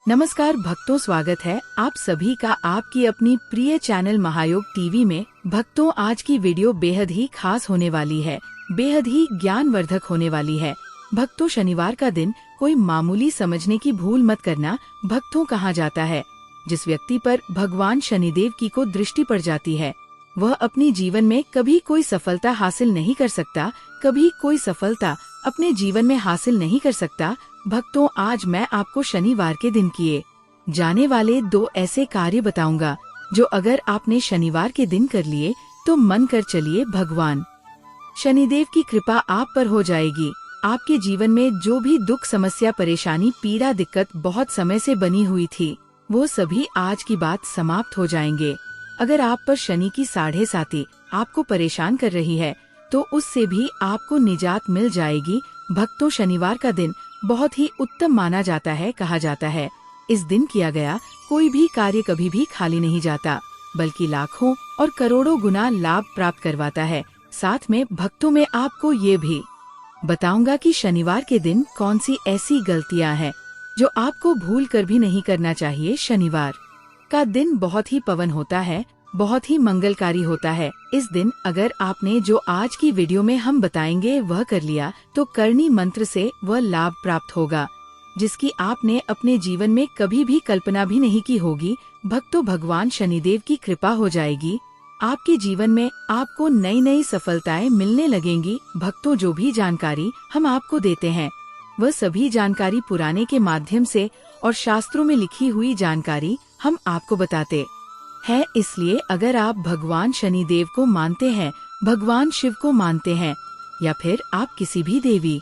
नमस्कार भक्तों, स्वागत है आप सभी का आपकी अपनी प्रिय चैनल महायोग टीवी में। भक्तों, आज की वीडियो बेहद ही खास होने वाली है, बेहद ही ज्ञानवर्धक होने वाली है। भक्तों, शनिवार का दिन कोई मामूली समझने की भूल मत करना। भक्तों, कहा जाता है जिस व्यक्ति पर भगवान शनिदेव की को दृष्टि पड़ जाती है वह अपने जीवन में कभी कोई सफलता हासिल नहीं कर सकता, कभी कोई सफलता अपने जीवन में हासिल नहीं कर सकता। भक्तों, आज मैं आपको शनिवार के दिन किए जाने वाले 2 ऐसे कार्य बताऊंगा जो अगर आपने शनिवार के दिन कर लिए तो मन कर चलिए भगवान शनिदेव की कृपा आप पर हो जाएगी। आपके जीवन में जो भी दुख, समस्या, परेशानी, पीड़ा, दिक्कत बहुत समय से बनी हुई थी वो सभी आज की बात समाप्त हो जाएंगे। अगर आप पर शनि की 7.5 आपको परेशान कर रही है तो उससे भी आपको निजात मिल जाएगी। भक्तों, शनिवार का दिन बहुत ही उत्तम माना जाता है। कहा जाता है इस दिन किया गया कोई भी कार्य कभी भी खाली नहीं जाता, बल्कि लाखों और करोड़ों गुना लाभ प्राप्त करवाता है। साथ में भक्तों, में आपको ये भी बताऊंगा कि शनिवार के दिन कौन सी ऐसी गलतियां हैं जो आपको भूल कर भी नहीं करना चाहिए। शनिवार का दिन बहुत ही पवन होता है, बहुत ही मंगलकारी होता है। इस दिन अगर आपने जो आज की वीडियो में हम बताएंगे वह कर लिया तो करणी मंत्र से वह लाभ प्राप्त होगा जिसकी आपने अपने जीवन में कभी भी कल्पना भी नहीं की होगी। भक्तों, भगवान शनिदेव की कृपा हो जाएगी, आपके जीवन में आपको नई नई सफलताएं मिलने लगेंगी। भक्तों, जो भी जानकारी हम आपको देते हैं वह सभी जानकारी पुराने के माध्यम से और शास्त्रों में लिखी हुई जानकारी हम आपको बताते है। इसलिए अगर आप भगवान शनिदेव को मानते हैं, भगवान शिव को मानते हैं या फिर आप किसी भी देवी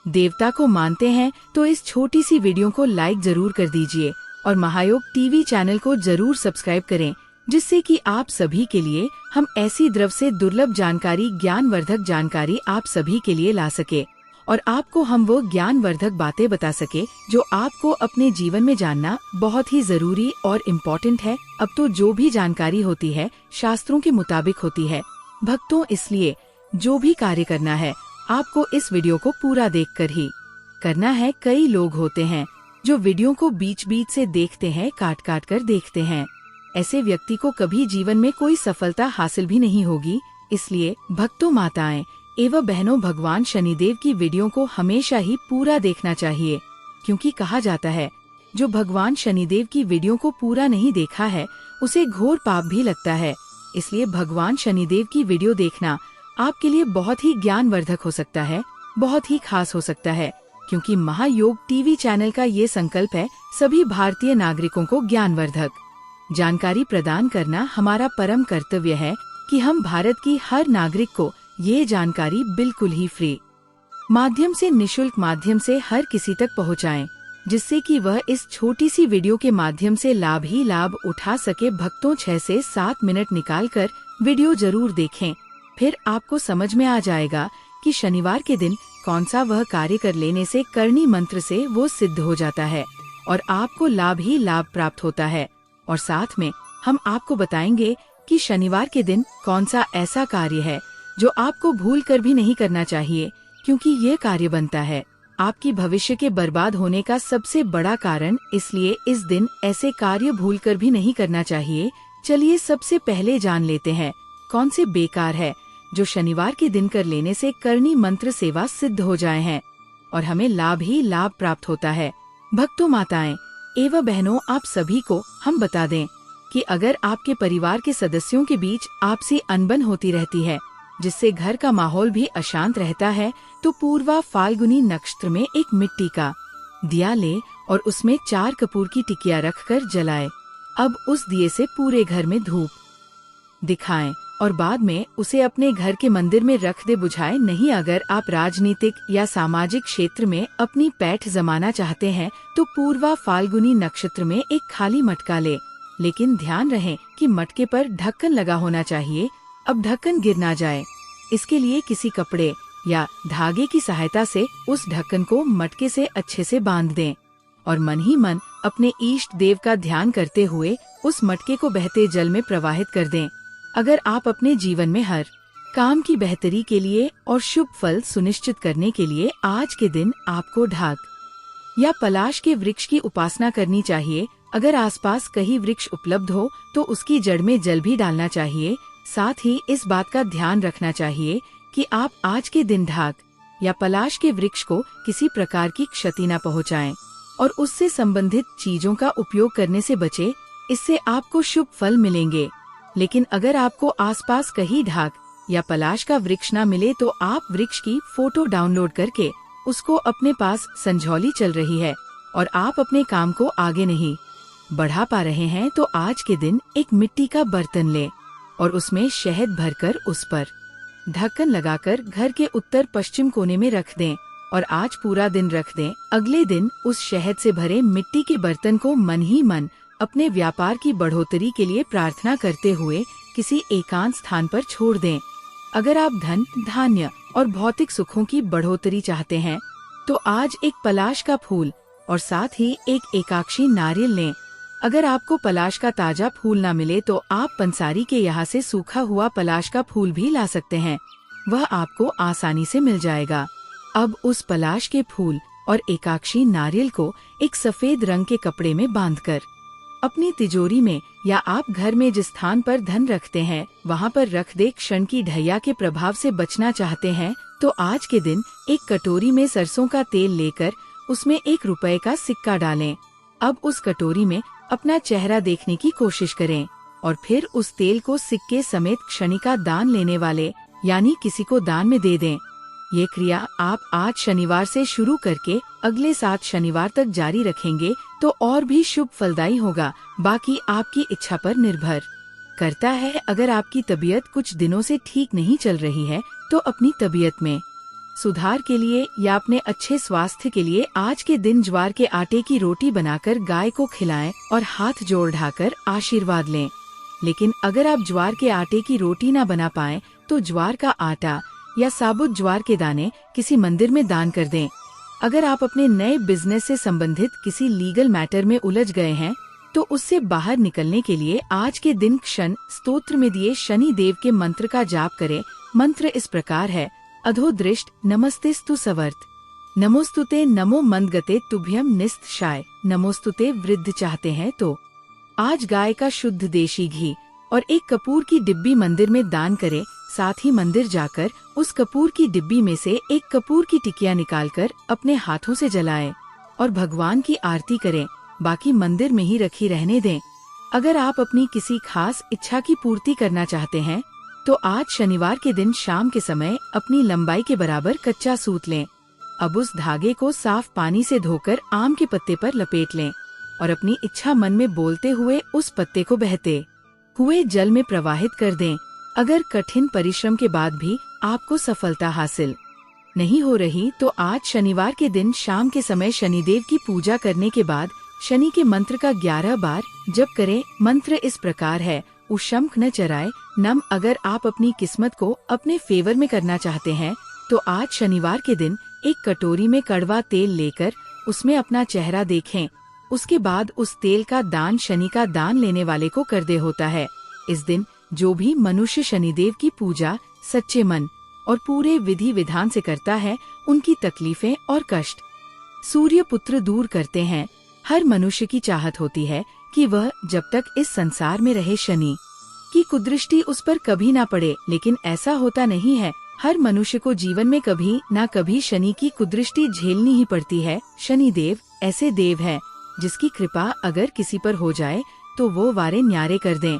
देवता को मानते हैं तो इस छोटी सी वीडियो को लाइक जरूर कर दीजिए और महायोग टीवी चैनल को जरूर सब्सक्राइब करें, जिससे कि आप सभी के लिए हम ऐसी द्रव से दुर्लभ जानकारी, ज्ञानवर्धक जानकारी आप सभी के लिए ला सके और आपको हम वो ज्ञानवर्धक बातें बता सके जो आपको अपने जीवन में जानना बहुत ही जरूरी और इम्पोर्टेंट है। अब तो जो भी जानकारी होती है शास्त्रों के मुताबिक होती है। भक्तों, इसलिए जो भी कार्य करना है आपको इस वीडियो को पूरा देखकर ही करना है। कई लोग होते हैं जो वीडियो को बीच बीच से देखते हैं, काट काट कर देखते हैं। ऐसे व्यक्ति को कभी जीवन में कोई सफलता हासिल भी नहीं होगी। इसलिए भक्तों, माताएं एवं बहनों, भगवान शनिदेव की वीडियो को हमेशा ही पूरा देखना चाहिए, क्योंकि कहा जाता है जो भगवान शनिदेव की वीडियो को पूरा नहीं देखा है उसे घोर पाप भी लगता है। इसलिए भगवान शनिदेव की वीडियो देखना आपके लिए बहुत ही ज्ञानवर्धक हो सकता है, बहुत ही खास हो सकता है, क्योंकि महायोग टीवी चैनल का ये संकल्प है सभी भारतीय नागरिकों को ज्ञानवर्धक जानकारी प्रदान करना हमारा परम कर्तव्य है कि हम भारत की हर नागरिक को ये जानकारी बिल्कुल ही फ्री माध्यम से, निशुल्क माध्यम से हर किसी तक पहुंचाएं, जिससे कि वह इस छोटी सी वीडियो के माध्यम से लाभ ही लाभ उठा सके। भक्तों, 6 से 7 मिनट निकालकर वीडियो जरूर देखें, फिर आपको समझ में आ जाएगा कि शनिवार के दिन कौन सा वह कार्य कर लेने से करणी मंत्र से वो सिद्ध हो जाता है और आपको लाभ ही लाभ प्राप्त होता है। और साथ में हम आपको बताएंगे कि शनिवार के दिन कौन सा ऐसा कार्य है जो आपको भूल कर भी नहीं करना चाहिए, क्योंकि ये कार्य बनता है आपकी भविष्य के बर्बाद होने का सबसे बड़ा कारण। इसलिए इस दिन ऐसे कार्य भूल कर भी नहीं करना चाहिए। चलिए सबसे पहले जान लेते हैं कौन से बेकार है जो शनिवार के दिन कर लेने से करणी मंत्र सेवा सिद्ध हो जाए हैं और हमें लाभ ही लाभ प्राप्त होता है। भक्तों, माताएं एवं बहनों, आप सभी को हम बता दें कि अगर आपके परिवार के सदस्यों के बीच आपसी अनबन होती रहती है जिससे घर का माहौल भी अशांत रहता है तो पूर्वा फाल्गुनी नक्षत्र में एक मिट्टी का दिया ले और उसमें 4 कपूर की टिकिया रखकर जलाए। अब उस दिए से पूरे घर में धूप दिखाएं और बाद में उसे अपने घर के मंदिर में रख दे बुझाए नहीं। अगर आप राजनीतिक या सामाजिक क्षेत्र में अपनी पैठ जमाना चाहते हैं तो पूर्वा फाल्गुनी नक्षत्र में एक खाली मटका ले, लेकिन ध्यान रहे कि मटके पर ढक्कन लगा होना चाहिए। अब ढक्कन गिर ना जाए, इसके लिए किसी कपड़े या धागे की सहायता से उस ढक्कन को मटके से अच्छे से बांध दें और मन ही मन अपने इष्ट देव का ध्यान करते हुए उस मटके को बहते जल में प्रवाहित कर दें। अगर आप अपने जीवन में हर काम की बेहतरी के लिए और शुभ फल सुनिश्चित करने के लिए आज के दिन आपको ढाक या पलाश के वृक्ष की उपासना करनी चाहिए। अगर आसपास कहीं वृक्ष उपलब्ध हो तो उसकी जड़ में जल भी डालना चाहिए। साथ ही इस बात का ध्यान रखना चाहिए कि आप आज के दिन ढाक या पलाश के वृक्ष को किसी प्रकार की क्षति न पहुंचाएं और उससे संबंधित चीजों का उपयोग करने से बचें। इससे आपको शुभ फल मिलेंगे। लेकिन अगर आपको आसपास कहीं ढाक या पलाश का वृक्ष न मिले तो आप वृक्ष की फोटो डाउनलोड करके उसको अपने पास संजौली चल रही है और आप अपने काम को आगे नहीं बढ़ा पा रहे हैं तो आज के दिन एक मिट्टी का बर्तन लें और उसमें शहद भरकर उस पर ढक्कन लगाकर घर के उत्तर पश्चिम कोने में रख दें और आज पूरा दिन रख दें। अगले दिन उस शहद से भरे मिट्टी के बर्तन को मन ही मन अपने व्यापार की बढ़ोतरी के लिए प्रार्थना करते हुए किसी एकांत स्थान पर छोड़ दें। अगर आप धन, धान्य और भौतिक सुखों की बढ़ोतरी चाहते हैं तो आज एक पलाश का फूल और साथ ही एक एकाक्षी नारियल लें। अगर आपको पलाश का ताजा फूल न मिले तो आप पंसारी के यहाँ से सूखा हुआ पलाश का फूल भी ला सकते हैं, वह आपको आसानी से मिल जाएगा। अब उस पलाश के फूल और एकाक्षी नारियल को एक सफेद रंग के कपड़े में बांधकर अपनी तिजोरी में या आप घर में जिस स्थान पर धन रखते हैं वहाँ पर रख दे। क्षण की ढैया के प्रभाव से बचना चाहते हैं तो आज के दिन एक कटोरी में सरसों का तेल लेकर उसमें 1 रुपए का सिक्का डालें। अब उस कटोरी में अपना चेहरा देखने की कोशिश करें और फिर उस तेल को सिक्के समेत क्षणिका दान लेने वाले यानी किसी को दान में दे दें। ये क्रिया आप आज शनिवार से शुरू करके अगले 7 शनिवार तक जारी रखेंगे तो और भी शुभ फलदायी होगा। बाकी आपकी इच्छा पर निर्भर करता है। अगर आपकी तबीयत कुछ दिनों से ठीक नहीं चल रही है तो अपनी तबीयत में सुधार के लिए या अपने अच्छे स्वास्थ्य के लिए आज के दिन ज्वार के आटे की रोटी बनाकर गाय को खिलाएं और हाथ जोड़ ढाकर आशीर्वाद लें। लेकिन अगर आप ज्वार के आटे की रोटी न बना पाएं तो ज्वार का आटा या साबुत ज्वार के दाने किसी मंदिर में दान कर दें। अगर आप अपने नए बिजनेस से संबंधित किसी लीगल मैटर में उलझ गए हैं तो उससे बाहर निकलने के लिए आज के दिन क्षण स्तोत्र में दिए शनि देव के मंत्र का जाप करें। मंत्र इस प्रकार है: अधोदृष्ट नमस्तेस्तु सवर्त, नमोस्तुते नमो मंदगते तुभ्यम निस्त्शाय, नमोस्तुते। वृद्ध चाहते हैं तो आज गाय का शुद्ध देशी घी और एक कपूर की डिब्बी मंदिर में दान करें। साथ ही मंदिर जाकर उस कपूर की डिब्बी में से एक कपूर की टिकिया निकालकर अपने हाथों से जलाएं और भगवान की आरती करें। बाकी मंदिर में ही रखी रहने दें। अगर आप अपनी किसी खास इच्छा की पूर्ति करना चाहते हैं तो आज शनिवार के दिन शाम के समय अपनी लंबाई के बराबर कच्चा सूत लें। अब उस धागे को साफ पानी से धोकर आम के पत्ते पर लपेट लें और अपनी इच्छा मन में बोलते हुए उस पत्ते को बहते हुए जल में प्रवाहित कर दें। अगर कठिन परिश्रम के बाद भी आपको सफलता हासिल नहीं हो रही तो आज शनिवार के दिन शाम के समय शनिदेव की पूजा करने के बाद शनि के मंत्र का 11 बार जप करें। मंत्र इस प्रकार है: उशंख न चराए नम। अगर आप अपनी किस्मत को अपने फेवर में करना चाहते हैं तो आज शनिवार के दिन एक कटोरी में कड़वा तेल लेकर उसमें अपना चेहरा देखें। उसके बाद उस तेल का दान शनि का दान लेने वाले को कर दे होता है। इस दिन जो भी मनुष्य शनिदेव की पूजा सच्चे मन और पूरे विधि विधान से करता है उनकी तकलीफें और कष्ट सूर्य पुत्र दूर करते हैं। हर मनुष्य की चाहत होती है कि वह जब तक इस संसार में रहे शनि की कुदृष्टि उस पर कभी ना पड़े, लेकिन ऐसा होता नहीं है। हर मनुष्य को जीवन में कभी ना कभी शनि की कुदृष्टि झेलनी ही पड़ती है। शनि देव ऐसे देव है जिसकी कृपा अगर किसी पर हो जाए तो वो वारे न्यारे कर दें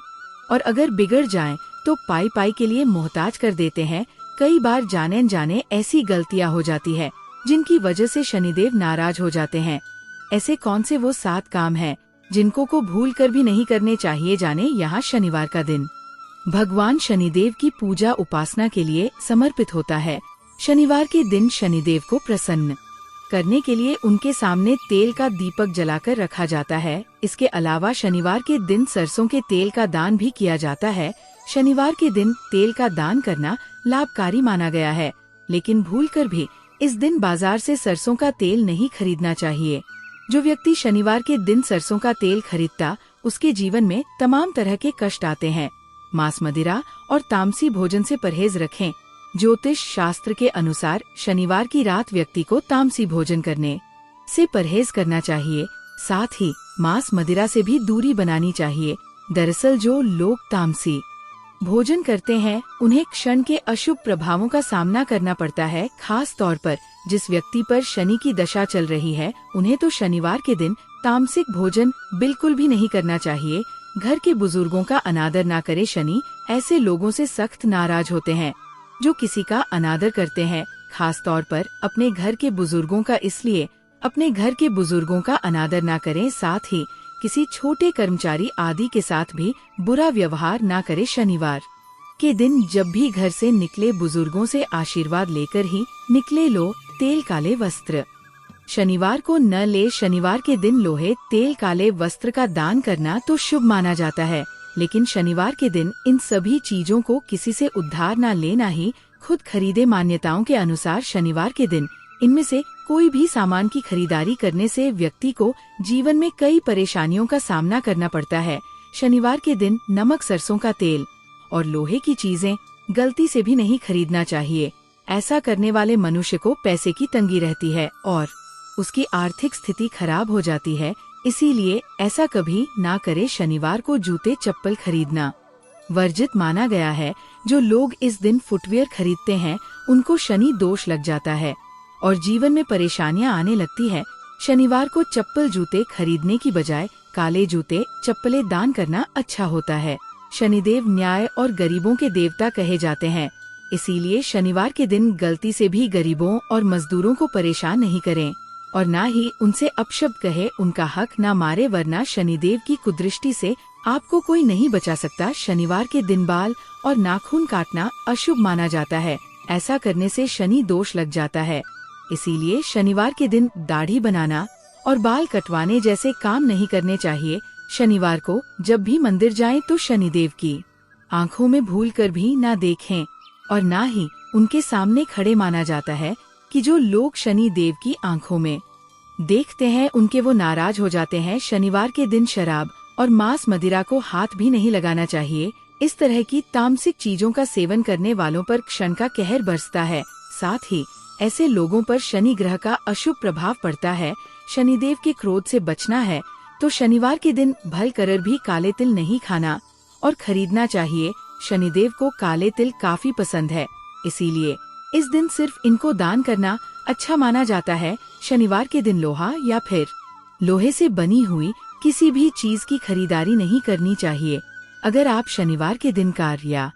और अगर बिगड़ जाएं तो पाई पाई के लिए मोहताज कर देते हैं। कई बार जाने अनजाने ऐसी गलतियां हो जाती है जिनकी वजह से शनिदेव नाराज हो जाते हैं। ऐसे कौन से वो 7 काम हैं जिनको को भूल कर भी नहीं करने चाहिए, जाने यहाँ शनिवार का दिन भगवान शनिदेव की पूजा उपासना के लिए समर्पित होता है। शनिवार के दिन शनिदेव को प्रसन्न करने के लिए उनके सामने तेल का दीपक जलाकर रखा जाता है। इसके अलावा शनिवार के दिन सरसों के तेल का दान भी किया जाता है। शनिवार के दिन तेल का दान करना लाभकारी माना गया है, लेकिन भूलकर भी इस दिन बाजार से सरसों का तेल नहीं खरीदना चाहिए। जो व्यक्ति शनिवार के दिन सरसों का तेल खरीदता उसके जीवन में तमाम तरह के कष्ट आते हैं। मांस, मदिरा और तामसी भोजन से परहेज रखें। ज्योतिष शास्त्र के अनुसार शनिवार की रात व्यक्ति को तामसी भोजन करने से परहेज करना चाहिए। साथ ही मांस मदिरा से भी दूरी बनानी चाहिए। दरअसल जो लोग तामसी भोजन करते हैं उन्हें क्षण के अशुभ प्रभावों का सामना करना पड़ता है। खास तौर पर जिस व्यक्ति पर शनि की दशा चल रही है उन्हें तो शनिवार के दिन तामसिक भोजन बिल्कुल भी नहीं करना चाहिए। घर के बुजुर्गों का अनादर ना करे शनि ऐसे लोगों से सख्त नाराज होते हैं जो किसी का अनादर करते हैं। खास तौर पर अपने घर के बुजुर्गों का, इसलिए अपने घर के बुजुर्गों का अनादर ना करें। साथ ही किसी छोटे कर्मचारी आदि के साथ भी बुरा व्यवहार ना करे। शनिवार के दिन जब भी घर से निकले बुजुर्गों से आशीर्वाद लेकर ही निकले। लो तेल काले वस्त्र शनिवार को न ले। शनिवार के दिन लोहे तेल काले वस्त्र का दान करना तो शुभ माना जाता है, लेकिन शनिवार के दिन इन सभी चीजों को किसी से उधार न लेना ही खुद खरीदे। मान्यताओं के अनुसार शनिवार के दिन इनमें से कोई भी सामान की खरीदारी करने से व्यक्ति को जीवन में कई परेशानियों का सामना करना पड़ता है। शनिवार के दिन नमक, सरसों का तेल और लोहे की चीजें गलती से भी नहीं खरीदना चाहिए। ऐसा करने वाले मनुष्य को पैसे की तंगी रहती है और उसकी आर्थिक स्थिति खराब हो जाती है। इसीलिए ऐसा कभी ना करे। शनिवार को जूते चप्पल खरीदना वर्जित माना गया है। जो लोग इस दिन फुटवियर खरीदते हैं उनको शनि दोष लग जाता है और जीवन में परेशानियां आने लगती है। शनिवार को चप्पल जूते खरीदने की बजाय काले जूते चप्पलें दान करना अच्छा होता है। शनिदेव न्याय और गरीबों के देवता कहे जाते हैं, इसीलिए शनिवार के दिन गलती से भी गरीबों और मजदूरों को परेशान नहीं करें और न ही उनसे अपशब्द कहे। उनका हक न मारे, वरना शनिदेव की कुदृष्टि से आपको कोई नहीं बचा सकता। शनिवार के दिन बाल और नाखून काटना अशुभ माना जाता है। ऐसा करने से शनि दोष लग जाता है। इसीलिए शनिवार के दिन दाढ़ी बनाना और बाल कटवाने जैसे काम नहीं करने चाहिए। शनिवार को जब भी मंदिर जाएं तो शनिदेव की आंखों में भूलकर भी ना देखें और ना ही उनके सामने खड़े माना जाता है कि जो लोग शनि देव की आंखों में देखते हैं उनके वो नाराज हो जाते हैं। शनिवार के दिन शराब और मांस मदिरा को हाथ भी नहीं लगाना चाहिए। इस तरह की तामसिक चीजों का सेवन करने वालों पर क्षण का कहर बरसता है। साथ ही ऐसे लोगों पर शनि ग्रह का अशुभ प्रभाव पड़ता है। शनिदेव के क्रोध से बचना है तो शनिवार के दिन भल करर भी काले तिल नहीं खाना और खरीदना चाहिए। शनिदेव को काले तिल काफी पसंद है, इसीलिए इस दिन सिर्फ इनको दान करना अच्छा माना जाता है। शनिवार के दिन लोहा या फिर लोहे से बनी हुई किसी भी चीज की खरीदारी नहीं करनी चाहिए। अगर आप शनिवार के दिन कार या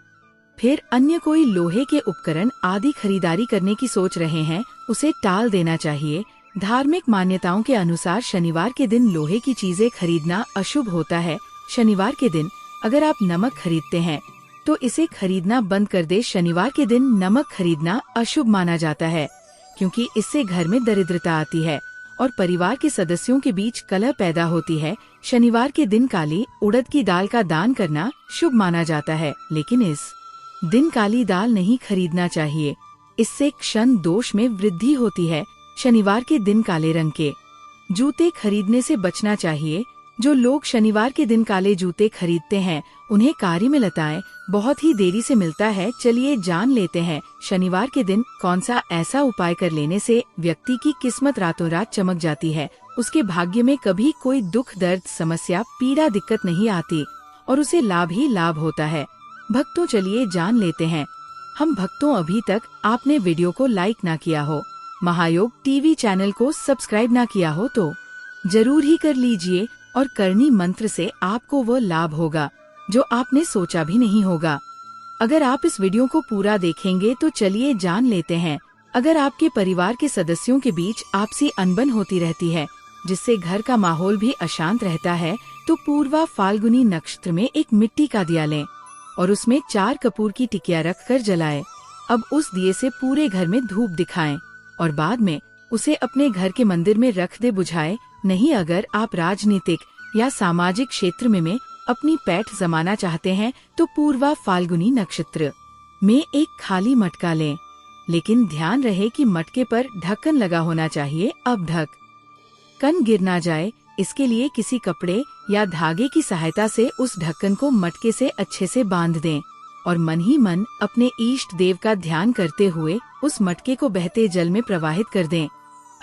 फिर अन्य कोई लोहे के उपकरण आदि खरीदारी करने की सोच रहे हैं उसे टाल देना चाहिए। धार्मिक मान्यताओं के अनुसार शनिवार के दिन लोहे की चीजें खरीदना अशुभ होता है। शनिवार के दिन अगर आप नमक खरीदते हैं तो इसे खरीदना बंद कर दे। शनिवार के दिन नमक खरीदना अशुभ माना जाता है क्योंकि इससे घर में दरिद्रता आती है और परिवार के सदस्यों के बीच कलह पैदा होती है। शनिवार के दिन काली उड़द की दाल का दान करना शुभ माना जाता है, लेकिन इस दिन काली दाल नहीं खरीदना चाहिए, इससे क्षण दोष में वृद्धि होती है। शनिवार के दिन काले रंग के जूते खरीदने से बचना चाहिए। जो लोग शनिवार के दिन काले जूते खरीदते हैं उन्हें कार्य में लताएं बहुत ही देरी से मिलता है। चलिए जान लेते हैं शनिवार के दिन कौन सा ऐसा उपाय कर लेने से व्यक्ति की किस्मत रातों रात चमक जाती है। उसके भाग्य में कभी कोई दुख, दर्द, समस्या, पीड़ा, दिक्कत नहीं आती और उसे लाभ ही लाभ होता है। भक्तों चलिए जान लेते हैं। हम भक्तों, अभी तक आपने वीडियो को लाइक ना किया हो, महायोग टीवी चैनल को सब्सक्राइब ना किया हो तो जरूर ही कर लीजिए और करनी मंत्र से आपको वो लाभ होगा जो आपने सोचा भी नहीं होगा। अगर आप इस वीडियो को पूरा देखेंगे तो चलिए जान लेते हैं। अगर आपके परिवार के सदस्यों के बीच आपसी अनबन होती रहती है जिससे घर का माहौल भी अशांत रहता है तो पूर्वा फाल्गुनी नक्षत्र में एक मिट्टी का दिया लें और उसमें 4 कपूर की टिकिया रख कर जलाएं। अब उस दिए से पूरे घर में धूप दिखाएं और बाद में उसे अपने घर के मंदिर में रख दे बुझाए। नहीं, अगर आप राजनीतिक या सामाजिक क्षेत्र में अपनी पैठ जमाना चाहते हैं तो पूर्वा फाल्गुनी नक्षत्र में एक खाली मटका लें, लेकिन ध्यान रहे कि मटके पर ढक्कन लगा होना चाहिए। अब ढक्कन गिर ना जाए, इसके लिए किसी कपड़े या धागे की सहायता से उस ढक्कन को मटके से अच्छे से बांध दें और मन ही मन अपने इष्ट देव का ध्यान करते हुए उस मटके को बहते जल में प्रवाहित कर दें।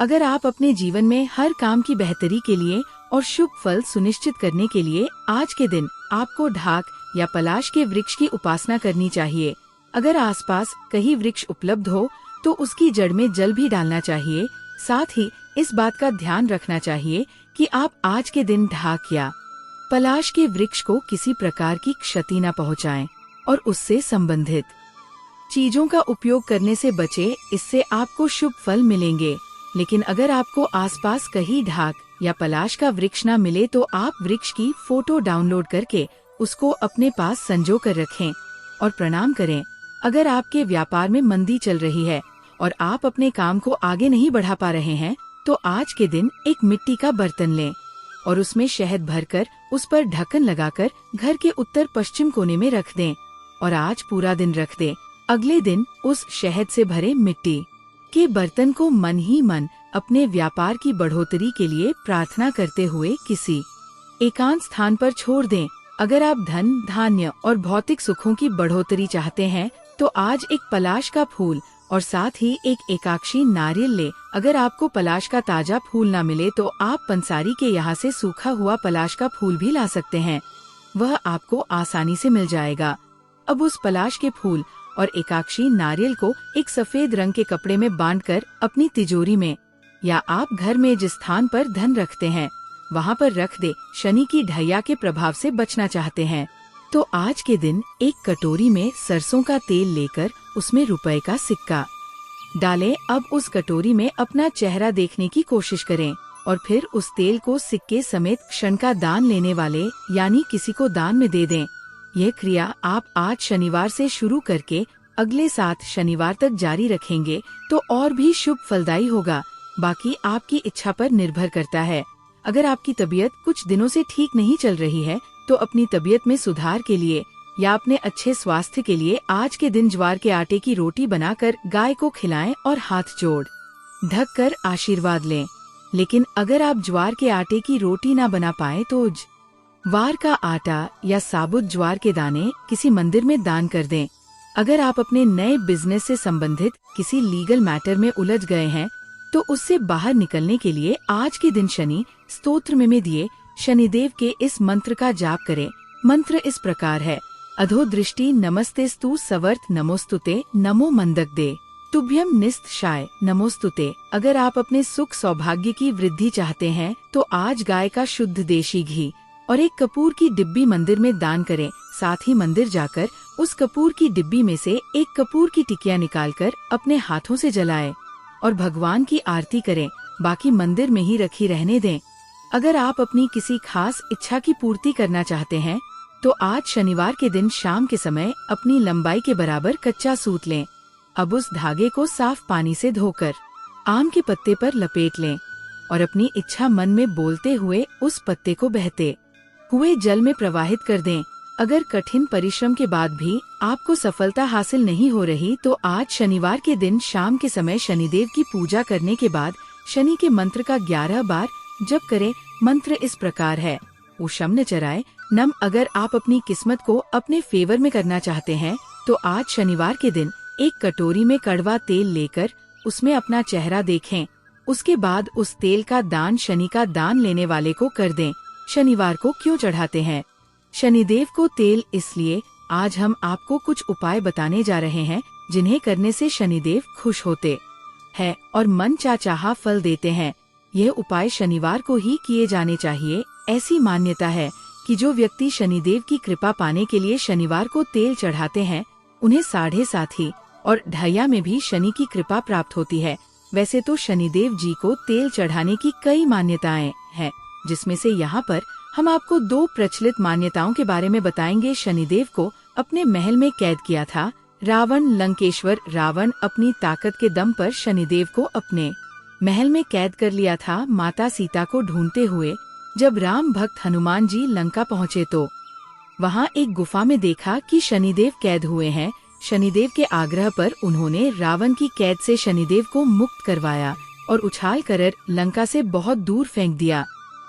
अगर आप अपने जीवन में हर काम की बेहतरी के लिए और शुभ फल सुनिश्चित करने के लिए आज के दिन आपको ढाक या पलाश के वृक्ष की उपासना करनी चाहिए। अगर आसपास कहीं वृक्ष उपलब्ध हो तो उसकी जड़ में जल भी डालना चाहिए। साथ ही इस बात का ध्यान रखना चाहिए कि आप आज के दिन ढाक या पलाश के वृक्ष को किसी प्रकार की क्षति न पहुंचाएं और उससे संबंधित चीजों का उपयोग करने से बचें, इससे आपको शुभ फल मिलेंगे। लेकिन अगर आपको आसपास कहीं ढाक या पलाश का वृक्ष न मिले तो आप वृक्ष की फोटो डाउनलोड करके उसको अपने पास संजो कर रखें और प्रणाम करें। अगर आपके व्यापार में मंदी चल रही है और आप अपने काम को आगे नहीं बढ़ा पा रहे हैं तो आज के दिन एक मिट्टी का बर्तन लें और उसमें शहद भरकर उस पर ढक्कन लगाकर घर के उत्तर पश्चिम कोने में रख दें और आज पूरा दिन रख दें। अगले दिन उस शहद से भरे मिट्टी के बर्तन को मन ही मन अपने व्यापार की बढ़ोतरी के लिए प्रार्थना करते हुए किसी एकांत स्थान पर छोड़ दें। अगर आप धन, धान्य और भौतिक सुखों की बढ़ोतरी चाहते हैं तो आज एक पलाश का फूल और साथ ही एक एकाक्षी नारियल ले। अगर आपको पलाश का ताजा फूल ना मिले तो आप पंसारी के यहाँ से सूखा हुआ पलाश का फूल भी ला सकते हैं, वह आपको आसानी से मिल जाएगा। अब उस पलाश के फूल और एकाक्षी नारियल को एक सफेद रंग के कपड़े में बांधकर अपनी तिजोरी में या आप घर में जिस स्थान पर धन रखते हैं वहाँ पर रख दे। शनि की ढैया के प्रभाव से बचना चाहते हैं तो आज के दिन एक कटोरी में सरसों का तेल लेकर उसमें रुपए का सिक्का डालें। अब उस कटोरी में अपना चेहरा देखने की कोशिश करें और फिर उस तेल को सिक्के समेत क्षण का दान लेने वाले यानी किसी को दान में दे दें। यह क्रिया आप आज शनिवार से शुरू करके अगले 7 शनिवार तक जारी रखेंगे तो और भी शुभ फलदायी होगा। बाकी आपकी इच्छा पर निर्भर करता है। अगर आपकी तबीयत कुछ दिनों से ठीक नहीं चल रही है तो अपनी तबीयत में सुधार के लिए या अपने अच्छे स्वास्थ्य के लिए आज के दिन ज्वार के आटे की रोटी बनाकर गाय को खिलाएं और हाथ जोड़ ढक कर आशीर्वाद लें। लेकिन अगर आप ज्वार के आटे की रोटी ना बना पाए तो ज्वार का आटा या साबुत ज्वार के दाने किसी मंदिर में दान कर दें। अगर आप अपने नए बिजनेस से संबंधित किसी लीगल मैटर में उलझ गए हैं तो उससे बाहर निकलने के लिए आज के दिन शनि स्तोत्र में दिए शनिदेव के इस मंत्र का जाप करें। मंत्र इस प्रकार है: अधो दृष्टि नमस्तेस्तु सवर्त नमोस्तुते नमो मंदक दे तुभ्यम निस्त शाय नमोस्तुते। अगर आप अपने सुख सौभाग्य की वृद्धि चाहते हैं तो आज गाय का शुद्ध देशी घी और एक कपूर की डिब्बी मंदिर में दान करें। साथ ही मंदिर जाकर उस कपूर की डिब्बी में से एक कपूर की टिकिया निकालकर अपने हाथों से जलाएं और भगवान की आरती करें। बाकी मंदिर में ही रखी रहने दें। अगर आप अपनी किसी खास इच्छा की पूर्ति करना चाहते हैं तो आज शनिवार के दिन शाम के समय अपनी लंबाई के बराबर कच्चा सूत लें। अब उस धागे को साफ पानी से धोकर आम के पत्ते पर लपेट लें और अपनी इच्छा मन में बोलते हुए उस पत्ते को बहते हुए जल में प्रवाहित कर दें। अगर कठिन परिश्रम के बाद भी आपको सफलता हासिल नहीं हो रही तो आज शनिवार के दिन शाम के समय शनिदेव की पूजा करने के बाद शनि के मंत्र का 11 बार जप करें। मंत्र इस प्रकार है: उषम न चराय नम। अगर आप अपनी किस्मत को अपने फेवर में करना चाहते हैं तो आज शनिवार के दिन एक कटोरी में कड़वा तेल लेकर उसमें अपना चेहरा देखें। उसके बाद उस तेल का दान शनि का दान लेने वाले को कर दें। शनिवार को क्यों चढ़ाते हैं शनिदेव को तेल? इसलिए आज हम आपको कुछ उपाय बताने जा रहे हैं जिन्हें करने से शनिदेव खुश होते हैं और मन चाहा फल देते हैं। यह उपाय शनिवार को ही किए जाने चाहिए। ऐसी मान्यता है कि जो व्यक्ति शनिदेव की कृपा पाने के लिए शनिवार को तेल चढ़ाते हैं उन्हें 7.5 और ढैया में भी शनि की कृपा प्राप्त होती है। वैसे तो शनिदेव जी को तेल चढ़ाने की कई मान्यताएं हैं, जिसमें से यहाँ पर हम आपको 2 प्रचलित मान्यताओं के बारे में बताएंगे। शनिदेव को अपने महल में कैद किया था रावण। लंकेश्वर रावण अपनी ताकत के दम पर शनिदेव को अपने महल में कैद कर लिया था। माता सीता को ढूंढते हुए जब राम भक्त हनुमान जी लंका पहुँचे तो वहाँ एक गुफा में देखा कि शनिदेव कैद हुए हैं। शनिदेव के आग्रह पर उन्होंने रावण की कैद से शनिदेव को मुक्त करवाया और उछाल कर लंका से बहुत दूर फेंक दिया,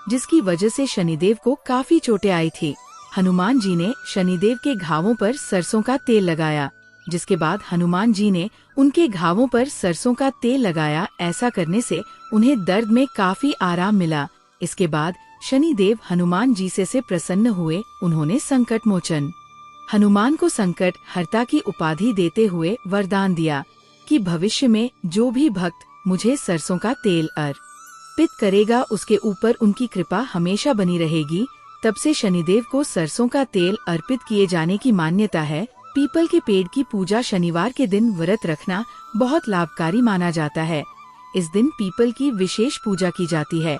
जिसकी वजह से शनिदेव को काफी चोटें आई थी। हनुमान जी ने शनिदेव के घावों पर सरसों का तेल लगाया जिसके बाद हनुमान जी ने उनके घावों पर सरसों का तेल लगाया। ऐसा करने से उन्हें दर्द में काफी आराम मिला। इसके बाद शनिदेव हनुमान जी से प्रसन्न हुए। उन्होंने संकट मोचन हनुमान को संकट हर्ता की उपाधि देते हुए वरदान दिया कि भविष्य में जो भी भक्त मुझे सरसों का तेल अर्पित करेगा उसके ऊपर उनकी कृपा हमेशा बनी रहेगी। तब से शनिदेव को सरसों का तेल अर्पित किए जाने की मान्यता है। पीपल के पेड़ की पूजा शनिवार के दिन व्रत रखना बहुत लाभकारी माना जाता है। इस दिन पीपल की विशेष पूजा की जाती है।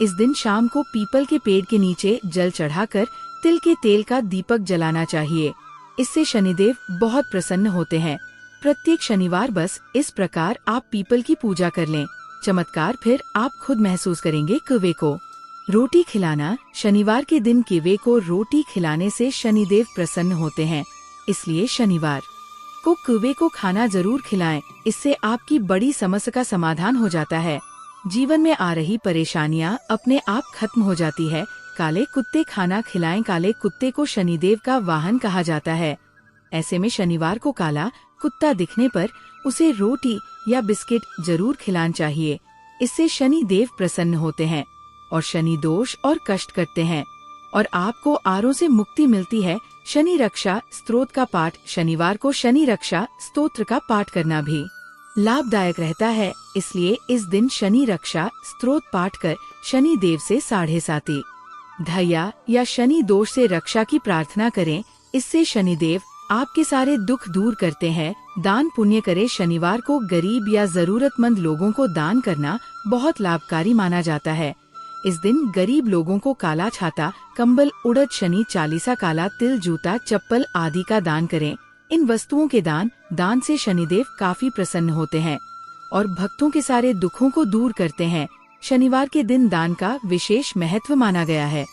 इस दिन शाम को पीपल के पेड़ के नीचे जल चढ़ाकर तिल के तेल का दीपक जलाना चाहिए। इससे शनिदेव बहुत प्रसन्न होते हैं। प्रत्येक शनिवार बस इस प्रकार आप पीपल की पूजा कर लें, चमत्कार फिर आप खुद महसूस करेंगे। कौवे को रोटी खिलाना। शनिवार के दिन कौवे को रोटी खिलाने से शनिदेव प्रसन्न होते हैं, इसलिए शनिवार को कौवे को खाना जरूर खिलाएं। इससे आपकी बड़ी समस्या का समाधान हो जाता है। जीवन में आ रही परेशानियां अपने आप खत्म हो जाती है। काले कुत्ते खाना खिलाएं। काले कुत्ते को शनिदेव का वाहन कहा जाता है। ऐसे में शनिवार को काला कुत्ता दिखने पर उसे रोटी या बिस्किट जरूर खिलाना चाहिए। इससे शनिदेव प्रसन्न होते हैं और शनि दोष और कष्ट करते हैं और आपको आरों से मुक्ति मिलती है। शनि रक्षा स्तोत्र का पाठ। शनिवार को शनि रक्षा स्तोत्र का पाठ करना भी लाभदायक रहता है, इसलिए इस दिन शनि रक्षा स्तोत्र पाठ कर शनि देव से 7.5 धैया या शनि दोष से रक्षा की प्रार्थना करें। इससे शनिदेव आपके सारे दुख दूर करते हैं। दान पुण्य करें। शनिवार को गरीब या जरूरतमंद लोगों को दान करना बहुत लाभकारी माना जाता है। इस दिन गरीब लोगों को काला छाता, कंबल, उड़द शनि चालीसा, काला तिल, जूता, चप्पल आदि का दान करें। इन वस्तुओं के दान से शनिदेव काफी प्रसन्न होते हैं और भक्तों के सारे दुखों को दूर करते हैं। शनिवार के दिन दान का विशेष महत्व माना गया है।